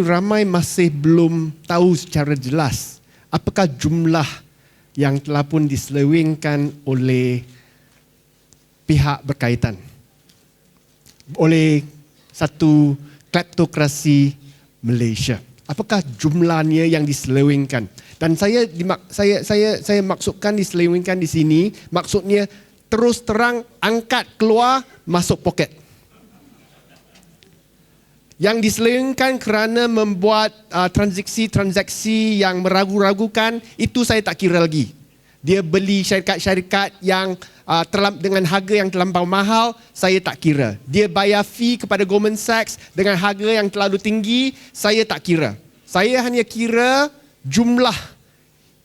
Ramai masih belum tahu secara jelas apakah jumlah yang telah pun diselewengkan oleh pihak berkaitan, oleh satu kleptokrasi Malaysia. Apakah jumlahnya yang diselewengkan? Dan saya maksudkan diselewengkan di sini, maksudnya terus terang angkat keluar masuk poket. Yang diselewengkan kerana membuat transaksi yang meragu-ragukan, itu saya tak kira lagi. Dia beli syarikat-syarikat yang dengan harga yang terlampau mahal, saya tak kira. Dia bayar fee kepada Goldman Sachs dengan harga yang terlalu tinggi, saya tak kira. Saya hanya kira jumlah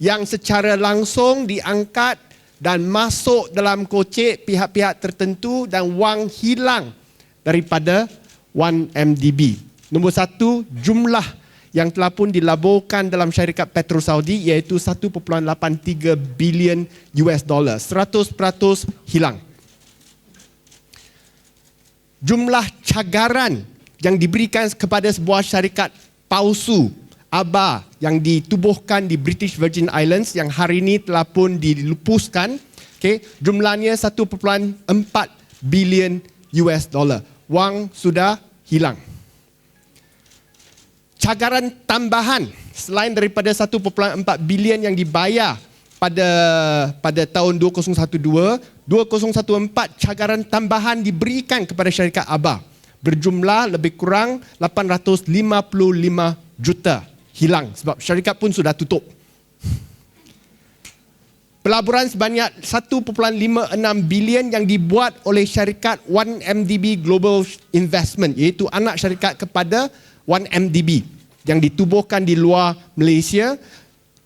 yang secara langsung diangkat dan masuk dalam kocek pihak-pihak tertentu dan wang hilang daripada 1MDB. Nombor satu, jumlah yang telah pun dilaburkan dalam syarikat Petro Saudi iaitu 1.83 bilion US dollar. 100% hilang. Jumlah cagaran yang diberikan kepada sebuah syarikat palsu ABA yang ditubuhkan di British Virgin Islands yang hari ini telah pun dilupuskan, jumlahnya 1.4 bilion US dollar. Wang sudah hilang. Cagaran tambahan selain daripada 1.4 bilion yang dibayar pada tahun 2012, 2014 cagaran tambahan diberikan kepada syarikat ABA berjumlah lebih kurang 855 juta hilang sebab syarikat pun sudah tutup. Pelaburan sebanyak 1.56 bilion yang dibuat oleh syarikat 1MDB Global Investment iaitu anak syarikat kepada 1MDB yang ditubuhkan di luar Malaysia.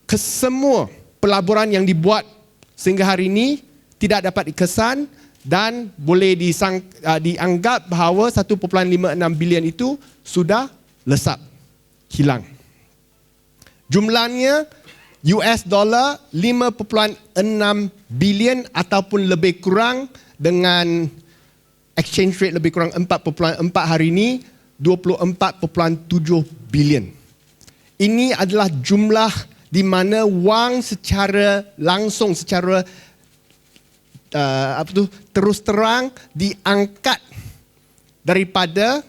Kesemua pelaburan yang dibuat sehingga hari ini tidak dapat dikesan dan boleh dianggap bahawa 1.56 bilion itu sudah lesap, hilang. Jumlahnya US dollar 5.6 bilion ataupun lebih kurang dengan exchange rate lebih kurang 4.4 hari ini 24.7 bilion. Ini adalah jumlah di mana wang secara langsung, secara terus terang diangkat daripada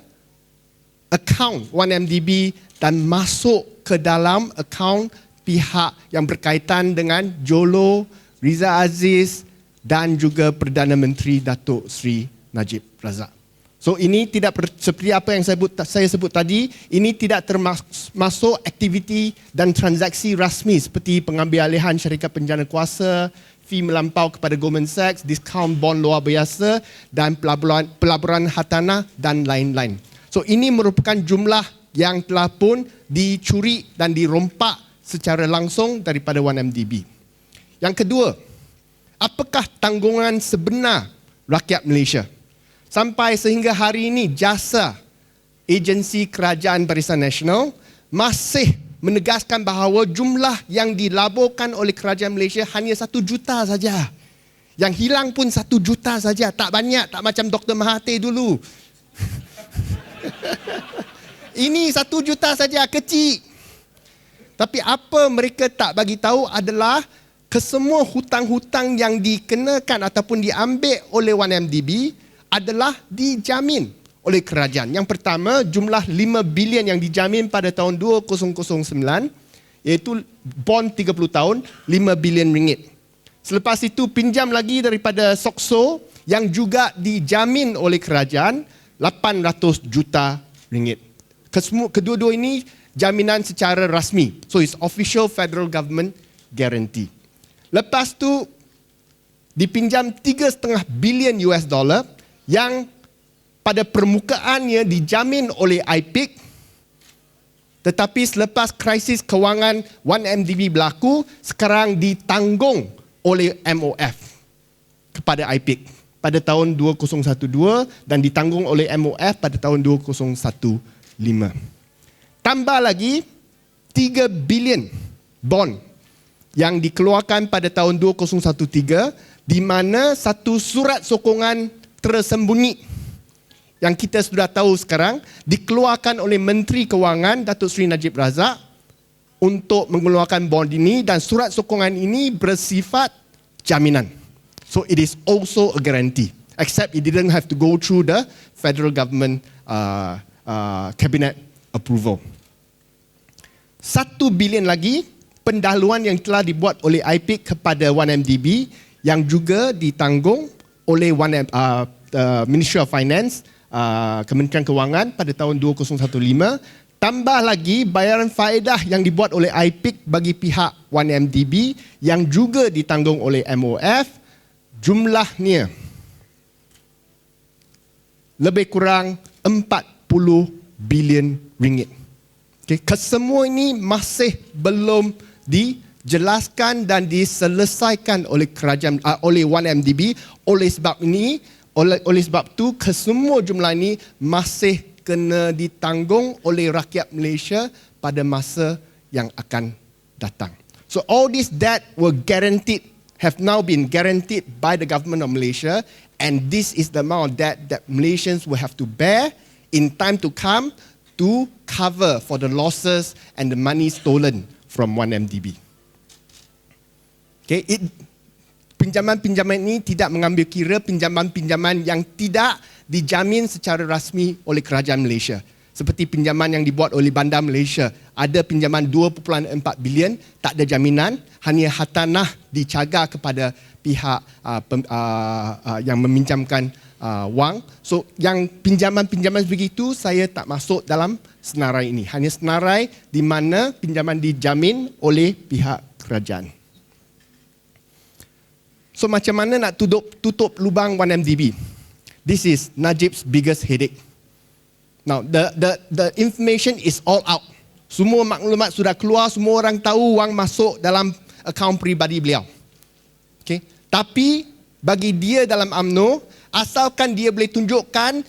akaun 1MDB dan masuk ke dalam akaun pihak yang berkaitan dengan Jolo, Riza Aziz dan juga Perdana Menteri Datuk Seri Najib Razak. So ini tidak seperti apa yang saya sebut tadi, ini tidak termasuk aktiviti dan transaksi rasmi seperti pengambilalihan syarikat penjana kuasa, fee melampau kepada Goldman Sachs, diskaun bond luar biasa dan pelaburan hartanah dan lain-lain. So ini merupakan jumlah yang telah pun dicuri dan dirompak secara langsung daripada 1MDB. Yang kedua, apakah tanggungan sebenar rakyat Malaysia? Sampai sehingga hari ini jasa agensi kerajaan Barisan Nasional masih menegaskan bahawa jumlah yang dilaburkan oleh kerajaan Malaysia hanya 1 juta saja. Yang hilang pun 1 juta saja, tak banyak, tak macam Dr. Mahathir dulu. Ini 1 juta saja, kecil. Tapi apa mereka tak bagi tahu adalah kesemua hutang-hutang yang dikenakan ataupun diambil oleh 1MDB adalah dijamin oleh kerajaan. Yang pertama, jumlah 5 bilion yang dijamin pada tahun 2009 iaitu bond 30 tahun 5 bilion ringgit. Selepas itu pinjam lagi daripada SOXO yang juga dijamin oleh kerajaan 800 juta ringgit. Kedua-dua ini jaminan secara rasmi. So it's official federal government guarantee. Lepas tu dipinjam 3.5 bilion US dollar yang pada permukaannya dijamin oleh IPIC, tetapi selepas krisis kewangan 1MDB berlaku, sekarang ditanggung oleh MOF kepada IPIC pada tahun 2012 dan ditanggung oleh MOF pada tahun 2015. Tambah lagi 3 bilion bond yang dikeluarkan pada tahun 2013 di mana satu surat sokongan tersembunyi yang kita sudah tahu sekarang dikeluarkan oleh Menteri Kewangan Datuk Seri Najib Razak untuk mengeluarkan bond ini, dan surat sokongan ini bersifat jaminan. So it is also a guarantee, except it didn't have to go through the federal government cabinet approval. 1 bilion lagi pendahuluan yang telah dibuat oleh IPIC kepada 1MDB yang juga ditanggung oleh Ministry of Finance, Kementerian Kewangan pada tahun 2015. Tambah lagi bayaran faedah yang dibuat oleh IPIC bagi pihak 1MDB yang juga ditanggung oleh MOF, jumlahnya lebih kurang 40 bilion ringgit. Okay. Kesemua ini masih belum dijelaskan dan diselesaikan oleh kerajaan, oleh 1MDB. Oleh sebab itu kesemua jumlah ini masih kena ditanggung oleh rakyat Malaysia pada masa yang akan datang. So all this debt have now been guaranteed by the government of Malaysia, and this is the amount of debt that Malaysians will have to bear in time to come to cover for the losses and the money stolen from 1MDB. Okay, pinjaman-pinjaman ini tidak mengambil kira pinjaman-pinjaman yang tidak dijamin secara rasmi oleh kerajaan Malaysia. Seperti pinjaman yang dibuat oleh Bandar Malaysia. Ada pinjaman 2.4 bilion, tak ada jaminan, hanya hartanah dicagar kepada pihak yang meminjamkan wang. So yang pinjaman-pinjaman begitu saya tak masuk dalam senarai ini. Hanya senarai di mana pinjaman dijamin oleh pihak kerajaan. So macam mana nak tutup lubang 1MDB? This is Najib's biggest headache. Now the information is all out. Semua maklumat sudah keluar, semua orang tahu wang masuk dalam akaun peribadi beliau. Okay. Tapi bagi dia dalam UMNO, asalkan dia boleh tunjukkan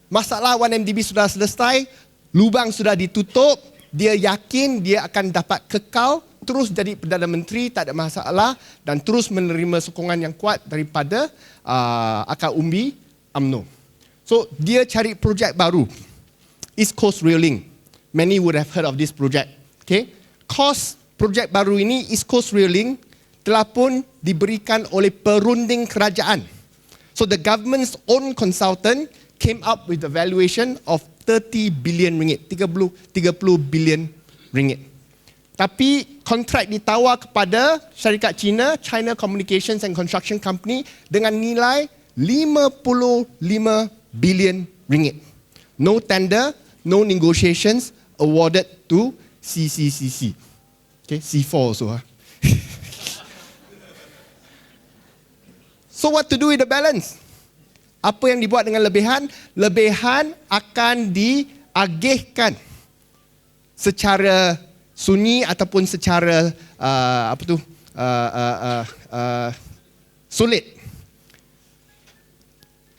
masalah 1MDB sudah selesai, lubang sudah ditutup, dia yakin dia akan dapat kekal, terus jadi Perdana Menteri, tak ada masalah, dan terus menerima sokongan yang kuat daripada akar umbi UMNO. So dia cari projek baru, East Coast Railing. Many would have heard of this project. Okay, kos projek baru ini, East Coast Railing, telah pun diberikan oleh perunding kerajaan. So the government's own consultant came up with a valuation of 30 billion ringgit, 30 billion ringgit. Tapi kontrak ditawar kepada syarikat China, China Communications and Construction Company, dengan nilai 55 billion ringgit. No tender, no negotiations, awarded to CCCC. Okay, C4 also. So what to do with the balance? Apa yang dibuat dengan lebihan? Lebihan akan diagihkan secara sunyi ataupun secara sulit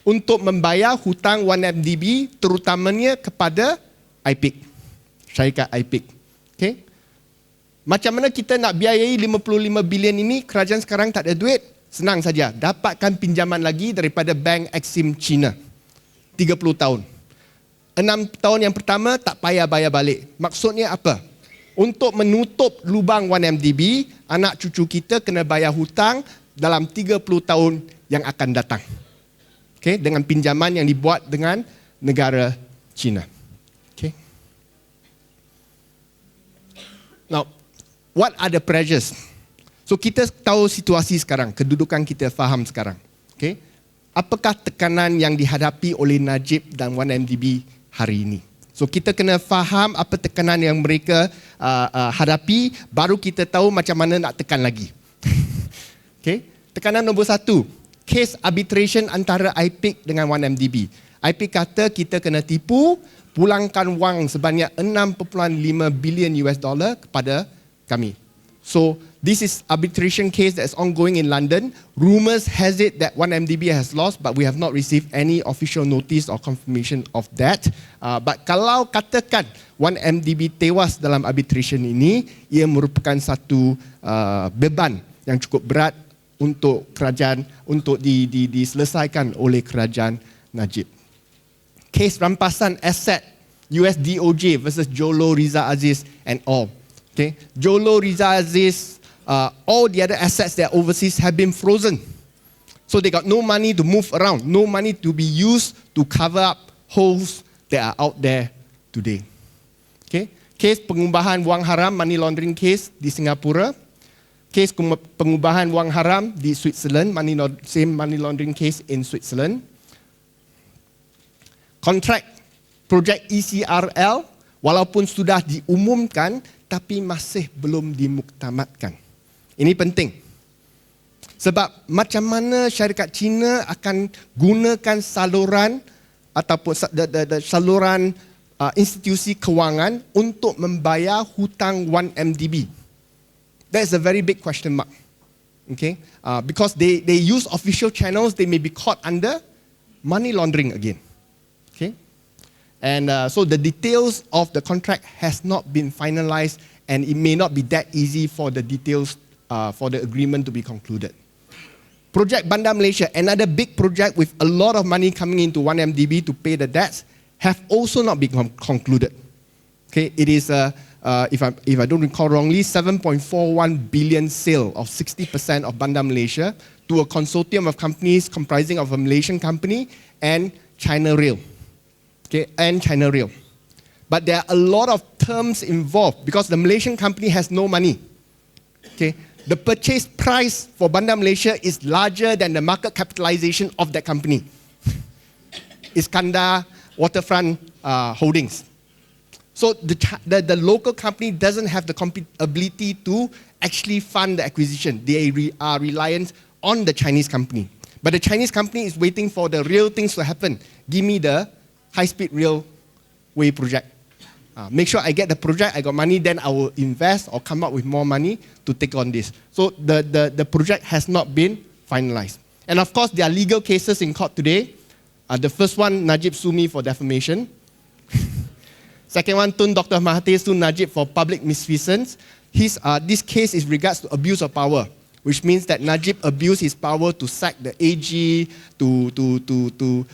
untuk membayar hutang 1MDB, terutamanya kepada IPIC, syarikat IPIC. Okay? Macam mana kita nak biayai 55 bilion ini? Kerajaan sekarang tak ada duit. Senang saja, dapatkan pinjaman lagi daripada Bank Exim China. 30 tahun. 6 tahun yang pertama tak payah bayar balik. Maksudnya apa? Untuk menutup lubang 1MDB, anak cucu kita kena bayar hutang dalam 30 tahun yang akan datang. Okay? Dengan pinjaman yang dibuat dengan negara China. Okay? Now, what are the pressures? So kita tahu situasi sekarang, kedudukan kita faham sekarang. Okay? Apakah tekanan yang dihadapi oleh Najib dan 1MDB hari ini? So kita kena faham apa tekanan yang mereka hadapi, baru kita tahu macam mana nak tekan lagi. Okay? Tekanan nombor 1, kes arbitration antara IPIC dengan 1MDB. IPIC kata kita kena tipu, pulangkan wang sebanyak 6.5 bilion US dollar kepada kami. So this is arbitration case that is ongoing in London. Rumours has it that 1MDB has lost, but we have not received any official notice or confirmation of that. But kalau katakan 1MDB tewas dalam arbitration ini, ia merupakan satu beban yang cukup berat untuk kerajaan, untuk diselesaikan oleh kerajaan Najib. case rampasan aset, US DOJ versus Jolo Riza Aziz and all. Okay, Jolo Riza Aziz, all the other assets that are overseas have been frozen. So they got no money to move around, no money to be used to cover up holes that are out there today. Okay, case pengubahan wang haram, money laundering case di Singapura, case pengubahan wang haram di Switzerland, same money laundering case in Switzerland. Contract projek ECRL, walaupun sudah diumumkan, tapi masih belum dimuktamadkan. Ini penting. Sebab macam mana syarikat Cina akan gunakan saluran ataupun saluran institusi kewangan untuk membayar hutang 1MDB. That's a very big question mark. Okay? Because they use official channels, they may be caught under money laundering again. Okay? And so the details of the contract has not been finalized, and it may not be that easy for the details for the agreement to be concluded. Project Bandar Malaysia, another big project with a lot of money coming into 1MDB to pay the debts, have also not been concluded. Okay, it is if I don't recall wrongly, 7.41 billion sale of 60% of Bandar Malaysia to a consortium of companies comprising of a Malaysian company and China Rail. Okay, and China Rail. But there are a lot of terms involved because the Malaysian company has no money. Okay, the purchase price for Bandar Malaysia is larger than the market capitalization of that company. Iskandar Waterfront Holdings. So the local company doesn't have the ability to actually fund the acquisition. They are reliant on the Chinese company. But the Chinese company is waiting for the real things to happen. Give me the high-speed railway project. Make sure I get the project, I got money, then I will invest or come up with more money to take on this. So the project has not been finalized. And of course, there are legal cases in court today. The first one, Najib sue me for defamation. Second one, Tun Dr. Mahathir sue Najib for public misfeasance. This case is regards to abuse of power, which means that Najib abused his power to sack the AG, to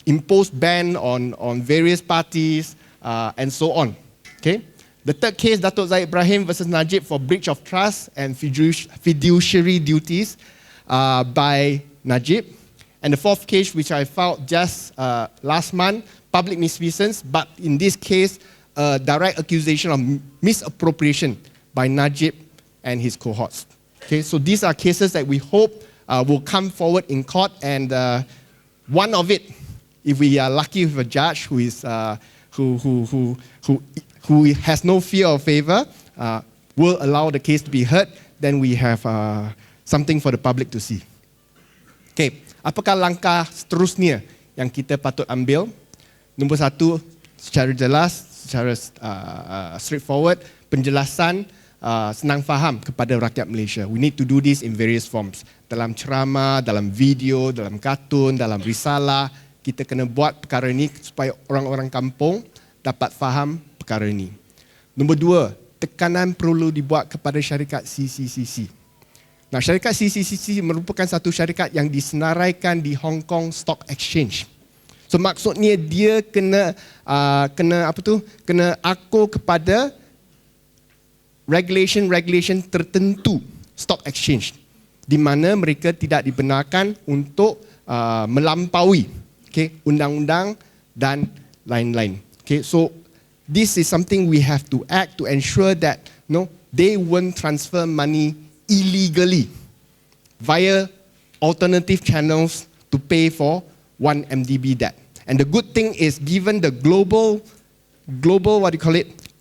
impose ban on various parties, and so on. Okay? The third case, Datuk Zahid Ibrahim versus Najib for breach of trust and fiduciary duties by Najib. And the fourth case, which I filed just last month, public misfeasance, but in this case, direct accusation of misappropriation by Najib and his cohorts. Okay, so these are cases that we hope will come forward in court, and one of it, if we are lucky with a judge who is who has no fear or favor, will allow the case to be heard, then we have something for the public to see. Okay, apakah langkah seterusnya yang kita patut ambil? Nombor satu, secara jelas, secara straightforward, penjelasan senang faham kepada rakyat Malaysia. We need to do this in various forms. Dalam ceramah, dalam video, dalam kartun, dalam risalah, kita kena buat perkara ini supaya orang-orang kampung dapat faham perkara ini. Nombor dua, tekanan perlu dibuat kepada syarikat CCCC. Nah, syarikat CCCC merupakan satu syarikat yang disenaraikan di Hong Kong Stock Exchange. So maksudnya dia kena akur kepada regulation tertentu stock exchange, di mana mereka tidak dibenarkan untuk melampaui undang-undang dan lain-lain. Okay, so this is something we have to act to ensure that they won't transfer money illegally via alternative channels to pay for 1MDB debt. And the good thing is, given the global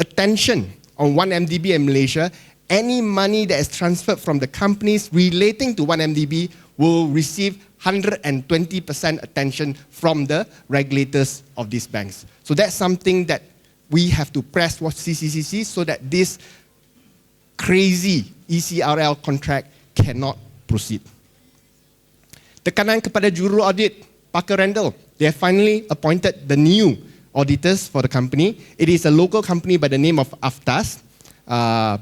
attention on 1MDB in Malaysia, any money that is transferred from the companies relating to 1MDB will receive 120% attention from the regulators of these banks. So that's something that we have to press with CCCC so that this crazy ECRL contract cannot proceed. Tekanan kepada juru audit, Parker Randall. They have finally appointed the new auditors for the company. It is a local company by the name of Aftas,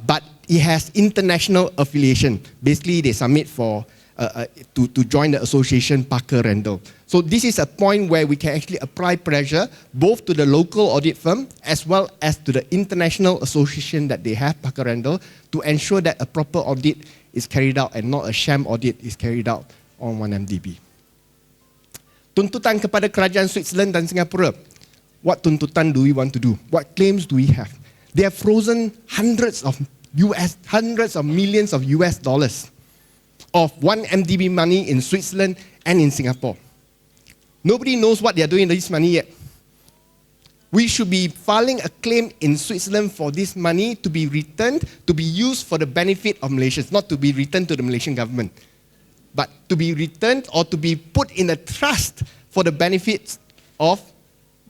but it has international affiliation. Basically, they submit for to join the association Parker Randall. So this is a point where we can actually apply pressure both to the local audit firm as well as to the international association that they have, Pakar Randall, to ensure that a proper audit is carried out and not a sham audit is carried out on 1MDB. Tuntutan kepada kerajaan Switzerland dan Singapura. What tuntutan do we want to do? What claims do we have? They have frozen hundreds of millions of US dollars of 1MDB money in Switzerland and in Singapore. Nobody knows what they are doing with this money yet. We should be filing a claim in Switzerland for this money to be returned, to be used for the benefit of Malaysians, not to be returned to the Malaysian government, but to be returned or to be put in a trust for the benefits of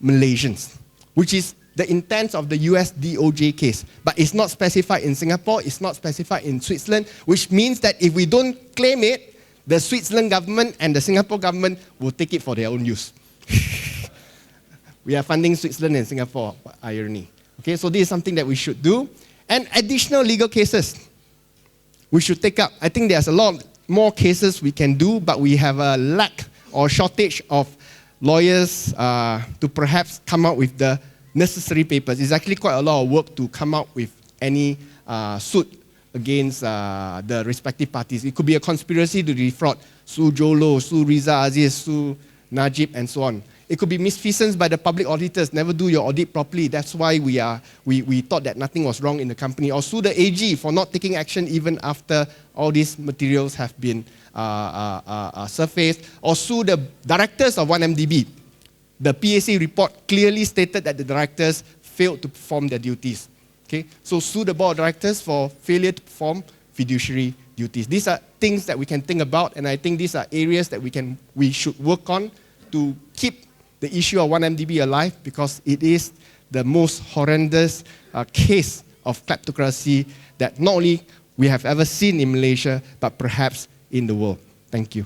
Malaysians, which is the intent of the US DOJ case. But it's not specified in Singapore, it's not specified in Switzerland, which means that if we don't claim it, the Switzerland government and the Singapore government will take it for their own use. We are funding Switzerland and Singapore, irony. Okay, so this is something that we should do. And additional legal cases we should take up. I think there's a lot more cases we can do, but we have a lack or shortage of lawyers to perhaps come out with the necessary papers. It's actually quite a lot of work to come out with any suit against the respective parties. It could be a conspiracy to defraud, sue Jolo, sue Riza Aziz, sue Najib, and so on. It could be misfeasance by the public auditors, never do your audit properly. That's why we thought that nothing was wrong in the company. Or sue the AG for not taking action even after all these materials have been surfaced. Or sue the directors of 1MDB. The PAC report clearly stated that the directors failed to perform their duties. Okay? So sue the board of directors for failure to perform fiduciary duties. These are things that we can think about, and I think these are areas that we should work on to keep the issue of 1MDB alive, because it is the most horrendous case of kleptocracy that not only we have ever seen in Malaysia, but perhaps in the world. Thank you.